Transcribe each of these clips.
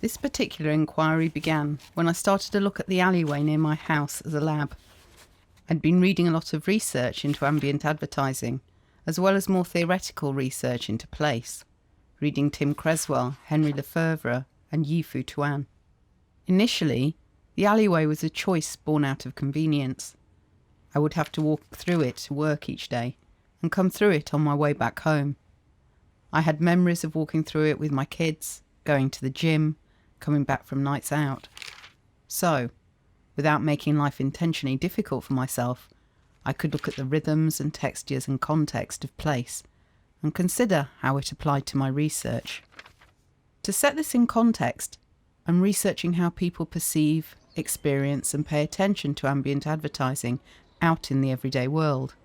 This particular inquiry began when I started to look at the alleyway near my house as a lab. I'd been reading a lot of research into ambient advertising, as well as more theoretical research into place, reading Tim Creswell, Henry Lefebvre, and Yi-Fu Tuan. Initially, the alleyway was a choice born out of convenience. I would have to walk through it to work each day, and come through it on my way back home. I had memories of walking through it with my kids, going to the gym, coming back from nights out. So, without making life intentionally difficult for myself, I could look at the rhythms and textures and context of place and consider how it applied to my research. To set this in context, I'm researching how people perceive, experience and pay attention to ambient advertising out in the everyday world.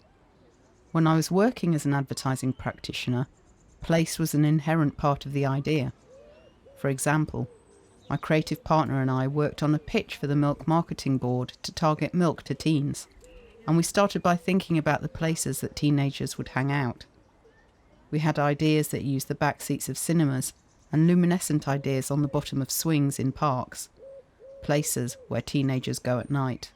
When I was working as an advertising practitioner, place was an inherent part of the idea. For example, my creative partner and I worked on a pitch for the Milk Marketing Board to target milk to teens, and we started by thinking about the places that teenagers would hang out. We had ideas that used the back seats of cinemas and luminescent ideas on the bottom of swings in parks, places where teenagers go at night.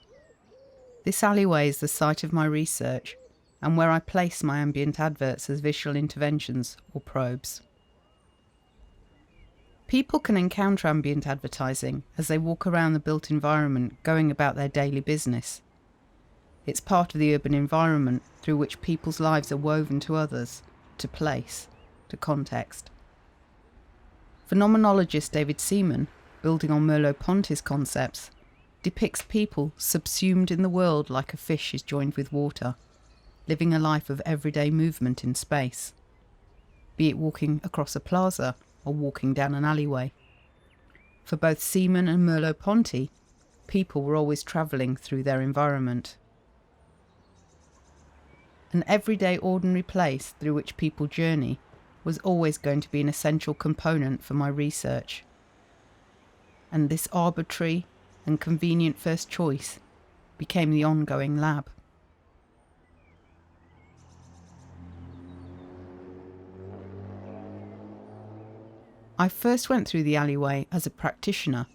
This alleyway is the site of my research and where I place my ambient adverts as visual interventions or probes. People can encounter ambient advertising as they walk around the built environment going about their daily business. It's part of the urban environment through which people's lives are woven to others, to place, to context. Phenomenologist David Seaman, building on Merleau-Ponty's concepts, depicts people subsumed in the world like a fish is joined with water, living a life of everyday movement in space, be it walking across a plaza or walking down an alleyway. For both Seaman and Merleau-Ponty, people were always travelling through their environment. An everyday ordinary place through which people journey was always going to be an essential component for my research. And this arbitrary and convenient first choice became the ongoing lab. I first went through the alleyway as a practitioner,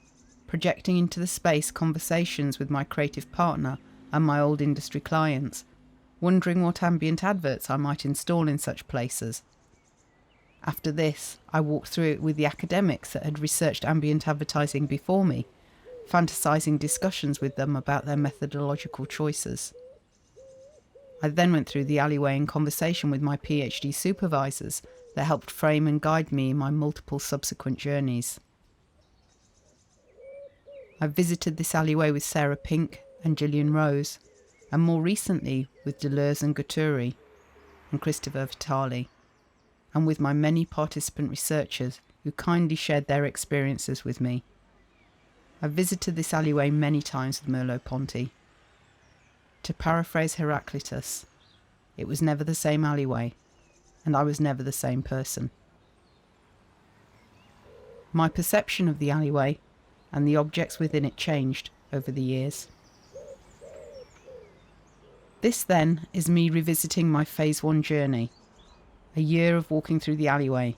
projecting into the space conversations with my creative partner and my old industry clients, wondering what ambient adverts I might install in such places. After this, I walked through it with the academics that had researched ambient advertising before me, fantasising discussions with them about their methodological choices. I then went through the alleyway in conversation with my PhD supervisors that helped frame and guide me in my multiple subsequent journeys. I visited this alleyway with Sarah Pink and Gillian Rose, and more recently with Deleuze and Guattari and Christopher Vitali, and with my many participant researchers who kindly shared their experiences with me. I visited this alleyway many times with Merleau-Ponty. To paraphrase Heraclitus, it was never the same alleyway, and I was never the same person. My perception of the alleyway and the objects within it changed over the years. This then is me revisiting my Phase 1 journey, a year of walking through the alleyway,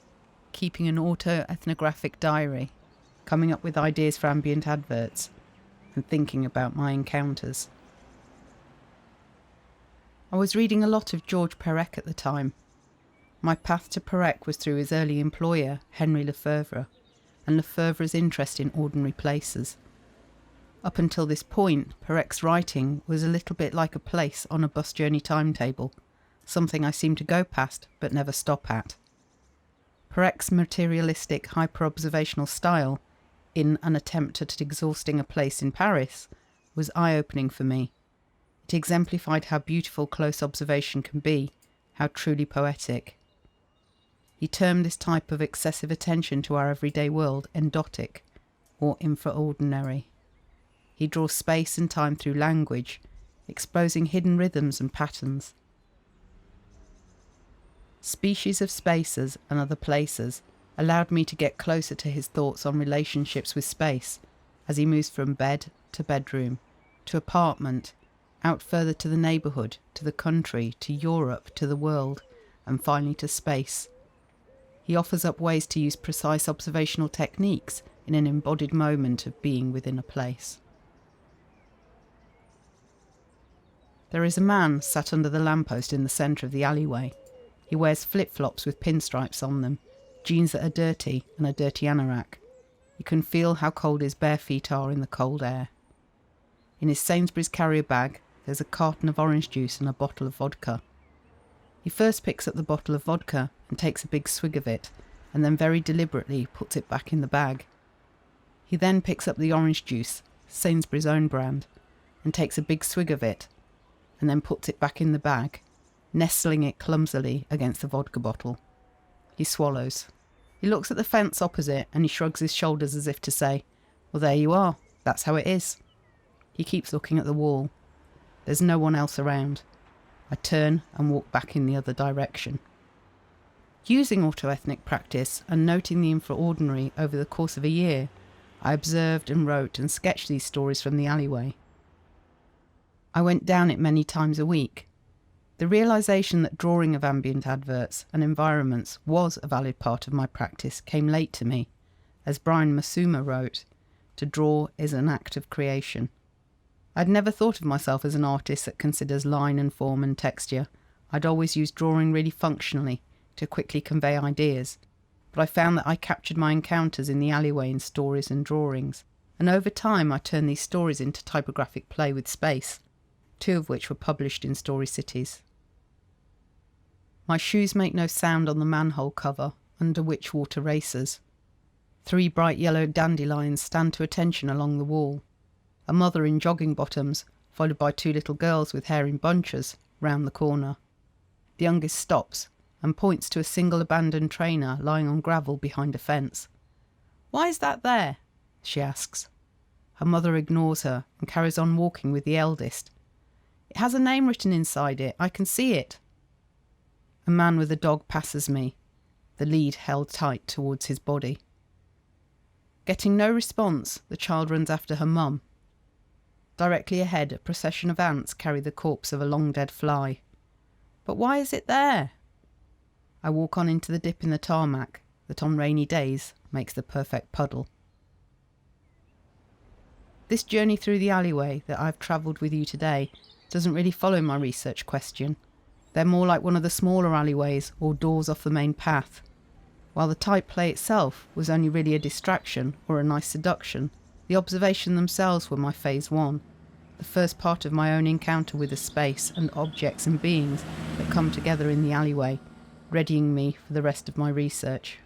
keeping an auto-ethnographic diary, coming up with ideas for ambient adverts, and thinking about my encounters. I was reading a lot of Georges Perec at the time. My path to Perec was through his early employer, Henry Lefebvre, and Lefebvre's interest in ordinary places. Up until this point, Perec's writing was a little bit like a place on a bus journey timetable, something I seemed to go past but never stop at. Perec's materialistic, hyper-observational style, in an attempt at exhausting a place in Paris, was eye-opening for me. It exemplified how beautiful close observation can be, how truly poetic. He termed this type of excessive attention to our everyday world endotic, or infraordinary. He draws space and time through language, exposing hidden rhythms and patterns. Species of Spaces and Other Places allowed me to get closer to his thoughts on relationships with space, as he moves from bed to bedroom, to apartment, out further to the neighbourhood, to the country, to Europe, to the world, and finally to space. He offers up ways to use precise observational techniques in an embodied moment of being within a place. There is a man sat under the lamppost in the centre of the alleyway. He wears flip-flops with pinstripes on them, jeans that are dirty, and a dirty anorak. You can feel how cold his bare feet are in the cold air. In his Sainsbury's carrier bag, there's a carton of orange juice and a bottle of vodka. He first picks up the bottle of vodka and takes a big swig of it, and then very deliberately puts it back in the bag. He then picks up the orange juice, Sainsbury's own brand, and takes a big swig of it, and then puts it back in the bag, nestling it clumsily against the vodka bottle. He swallows. He looks at the fence opposite and he shrugs his shoulders as if to say, "Well, there you are. That's how it is." He keeps looking at the wall. There's no one else around. I turn and walk back in the other direction. Using autoethnic practice and noting the infraordinary over the course of a year, I observed and wrote and sketched these stories from the alleyway. I went down it many times a week. The realisation that drawing of ambient adverts and environments was a valid part of my practice came late to me. As Brian Masuma wrote, "To draw is an act of creation." I'd never thought of myself as an artist that considers line and form and texture. I'd always used drawing really functionally to quickly convey ideas, but I found that I captured my encounters in the alleyway in stories and drawings, and over time I turned these stories into typographic play with space, 2 of which were published in Story Cities. My shoes make no sound on the manhole cover under which water races. 3 bright yellow dandelions stand to attention along the wall. A mother in jogging bottoms, followed by 2 little girls with hair in bunches, round the corner. The youngest stops and points to a single abandoned trainer lying on gravel behind a fence. "Why is that there?" she asks. Her mother ignores her and carries on walking with the eldest. "It has a name written inside it. I can see it." A man with a dog passes me, the lead held tight towards his body. Getting no response, the child runs after her mum. Directly ahead, a procession of ants carry the corpse of a long-dead fly. "But why is it there?" I walk on into the dip in the tarmac that on rainy days makes the perfect puddle. This journey through the alleyway that I've travelled with you today doesn't really follow my research question. They're more like one of the smaller alleyways or doors off the main path. While the type play itself was only really a distraction or a nice seduction, the observation themselves were my phase 1, the first part of my own encounter with the space and objects and beings that come together in the alleyway, readying me for the rest of my research.